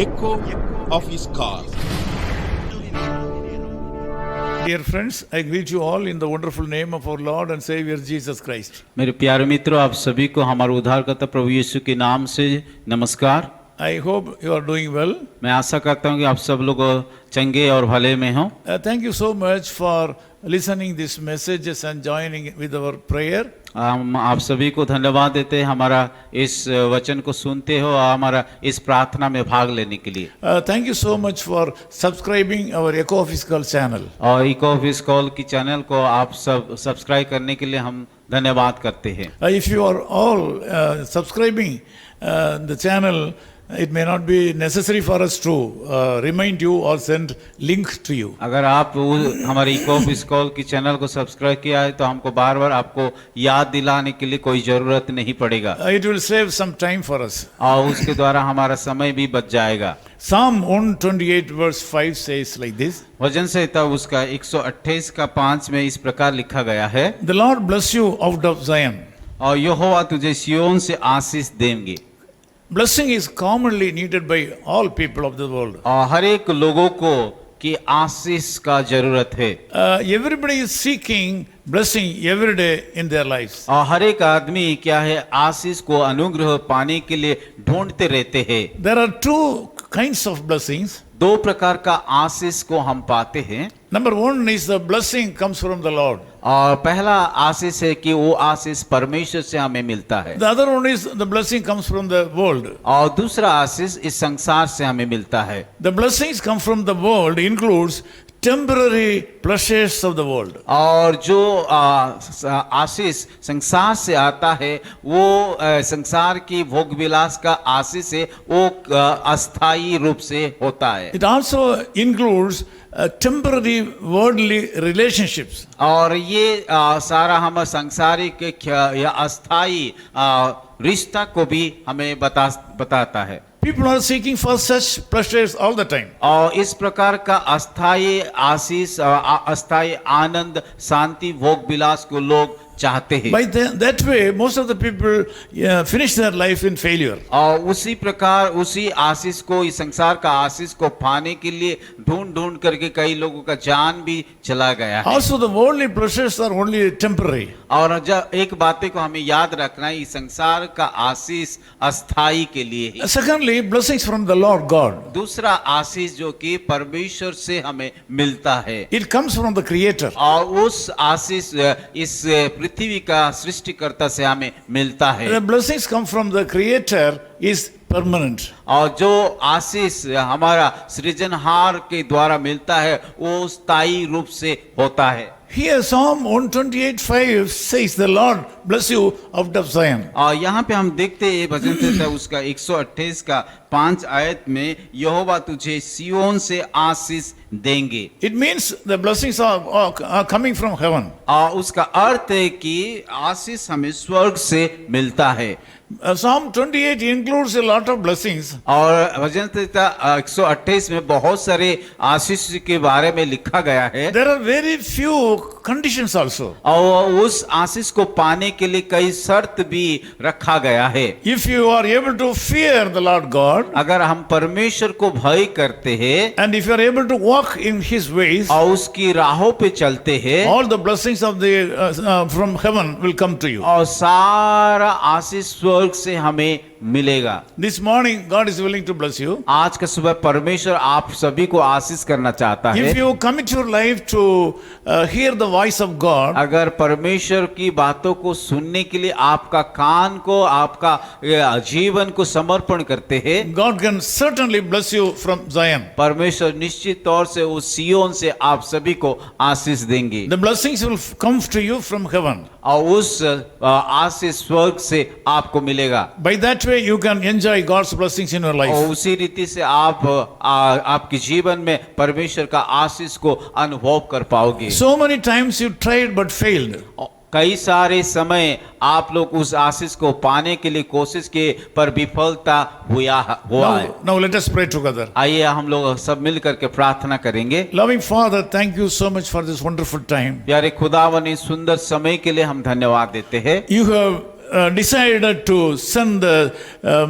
echo of his call. Dear friends, I greet you all in the wonderful name of our Lord and Savior Jesus Christ. मेरे प्यारे मित्रों, आप सभी को हमारे उद्धारकर्ता प्रभु यीशु के नाम से नमस्कार। I hope you are doing well. मैं आशा करता हूँ कि आप सब लोग चंगे और भले में हों। Thank you so much for listening these messages and joining with our prayer. हम आप सभी को धन्यवाद देते हैं हमारा इस वचन को सुनते हो और हमारा इस प्रार्थना में भाग लेने के लिए। Thank you so much for subscribing our Echo of His Call channel. और इको ऑफ हिज कॉल की चैनल को आप सब सब्सक्राइब करने के लिए हम धन्यवाद करते हैं। If you are all subscribing the channel, it may not be necessary for us to remind you or send link to you. अगर आप हमारे इको ऑफ हिज कॉल की चैनल को सब्सक्राइब किया है तो हमको बार बार आपको याद दिलाने के लिए कोई जरूरत नहीं पड़ेगा। It will save some time for us. और उसके द्वारा हमारा समय भी बच जाएगा। Psalm 128 verse 5 says like this. वचन संहिता उसका 128 का 5 में इस प्रकार लिखा गया है, The Lord bless you out of Zion. और यहोवा तुझे सिय्योन से आशीष देंगे। Blessing is commonly needed by all people of the world. और हर एक लोगों को की आशीष का जरूरत है। Everybody is seeking blessing every day in their lives. और हर एक आदमी क्या है, आशीष को अनुग्रह पाने के लिए ढूंढते रहते हैं। There are two kinds of blessings. दो प्रकार का आशीष को हम पाते हैं। Number one is the blessing comes from the Lord. और पहला आशीष है कि वो आशीष परमेश्वर से हमें मिलता है। The other one is the blessing comes from the world. और दूसरा आशीष इस संसार से हमें मिलता है। The blessings come from the world includes temporary pleasures of the world. और जो आशीष संसार से आता है वो संसार की भोग विलास का आशीष है, वो अस्थायी रूप से होता है। It also includes temporary worldly relationships. और ये सारा हम सांसारिक या अस्थायी रिश्ता को भी हमें बताता है। People are seeking for such pleasures all the time. और इस प्रकार का अस्थायी आशीष, अस्थायी आनंद, शांति, भोग विलास को लोग चाहते हैं। By that way, most of the people finish their life in failure. और उसी प्रकार उसी आशीष को, इस संसार का आशीष को पाने के लिए ढूंढ करके कई लोगों का जान भी चला गया है। Also, the worldly pleasures are only temporary. और जब एक बात को हमें याद रखना है, इस संसार का आशीष अस्थाई के लिए है। Secondly, blessings from the Lord God. दूसरा आशीष जो कि परमेश्वर से हमें मिलता है, It comes from the Creator. और उस आशीष इस पृथ्वी का सृष्टिकर्ता से हमें मिलता है। The blessings come from the Creator is permanent. और जो आशीष हमारा सृजनहार के द्वारा मिलता है वो स्थायी रूप से होता है। Here Psalm 128:5 says, The Lord bless you out of Zion. और यहाँ पे हम देखते हैं भजन संहिता उसका 128 का 5 आयत में, यहोवा तुझे सिय्योन से आशीष देंगे। It means the blessings are coming from heaven. और उसका अर्थ है कि आशीष हमें स्वर्ग से मिलता है। Psalm 28 includes a lot of blessings. और भजन संहिता 128 में बहुत सारे आशीष के बारे में लिखा गया है। There are very few conditions also. और उस आशीष को पाने के लिए कई शर्त भी रखा गया है। If you are able to fear the Lord God, अगर हम परमेश्वर को भय करते हैं and if you are able to walk in His ways, और उसकी राहों पे चलते हैं, all the blessings of the from heaven will come to you. और सारा आशीष स्वर्ग से हमें मिलेगा। This morning, God is willing to bless you. आज का सुबह परमेश्वर आप सभी को आशीष करना चाहता है। If you commit your life to hear the voice of God, अगर परमेश्वर की बातों को सुनने के लिए आपका कान को, आपका जीवन को समर्पण करते हैं, God can certainly bless you from Zion. परमेश्वर निश्चित तौर से उस सिय्योन से आप सभी को आशीष देंगे। The blessings will come to you from heaven. और उस आशीष स्वर्ग से आपको मिलेगा। By that way, you can enjoy God's blessings in your life. और उसी रीति से आप आपके जीवन में परमेश्वर का आशीष को अनुभव कर पाओगे। So many times you tried but failed. कई सारे समय आप लोग उस आशीष को पाने के लिए कोशिश किए पर विफलता हुआ है। Now let us pray together. आइए हम लोग सब मिल करके प्रार्थना करेंगे। Loving Father, thank you so much for this wonderful time. प्यारे खुदावन, इस सुंदर समय के लिए हम धन्यवाद देते हैं। You have decided to send the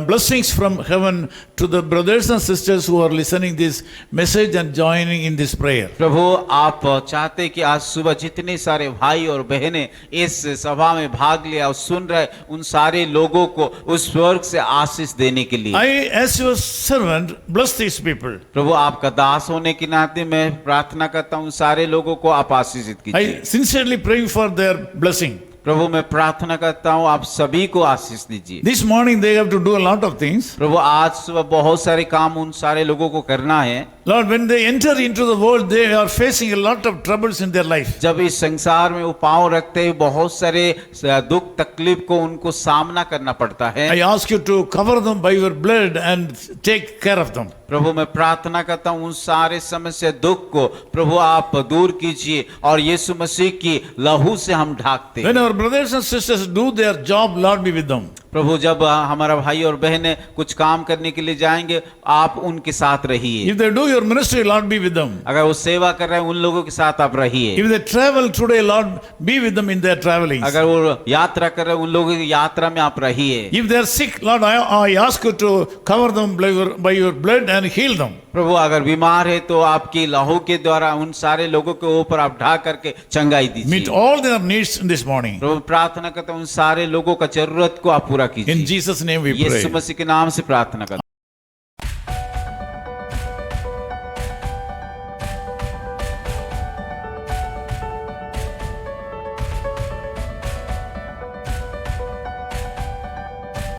blessings from heaven to the brothers and sisters who are listening this message and joining in this prayer. प्रभु आप चाहते कि आज सुबह जितने सारे भाई और बहनें इस सभा में भाग लिया और सुन रहे उन सारे लोगों को उस स्वर्ग से आशीष देने के लिए I, as your servant, bless these people. प्रभु आपका दास होने के नाते मैं प्रार्थना करता हूँ सारे लोगों को आप आशीषित कीजिए I sincerely pray for their blessing. प्रभु मैं प्रार्थना करता हूँ आप सभी को आशीष दीजिए This morning they have to do a lot of things. प्रभु आज सुबह बहुत सारे काम उन सारे लोगों को करना है Lord, when they enter into the world, they are facing a lot of troubles in their life. जब इस संसार में वो पांव रखते हैं बहुत सारे दुख तकलीफ को उनको सामना करना पड़ता है I ask you to cover them by your blood and take care of them. प्रभु मैं प्रार्थना करता हूँ उन सारे समस्या दुख को प्रभु आप दूर कीजिए और यीशु मसीह की लहू से हम ढाकते हैं When our brothers and sisters do their job, Lord, be with them. प्रभु जब हमारा भाई और बहनें कुछ काम करने के लिए जाएंगे आप उनके साथ रहिए If they do your ministry, Lord, be with them. अगर वो सेवा कर रहे हैं उन लोगों के साथ आप रहिए If they travel today, Lord, be with them in their travelings. अगर वो यात्रा कर रहे हैं उन लोगों की यात्रा में आप रहिए If they are sick, Lord, I ask you to cover them by your blood and heal them. प्रभु अगर बीमार है तो आपकी लहू के द्वारा उन सारे लोगों के ऊपर आप ढा करके चंगाई Meet दीजिए all their needs this morning. प्रभु प्रार्थना करता हूँ उन सारे लोगों का जरूरत को आप पूरा In कीजिए Jesus' name we pray. यीशु मसीह के नाम से प्रार्थना करता हूं।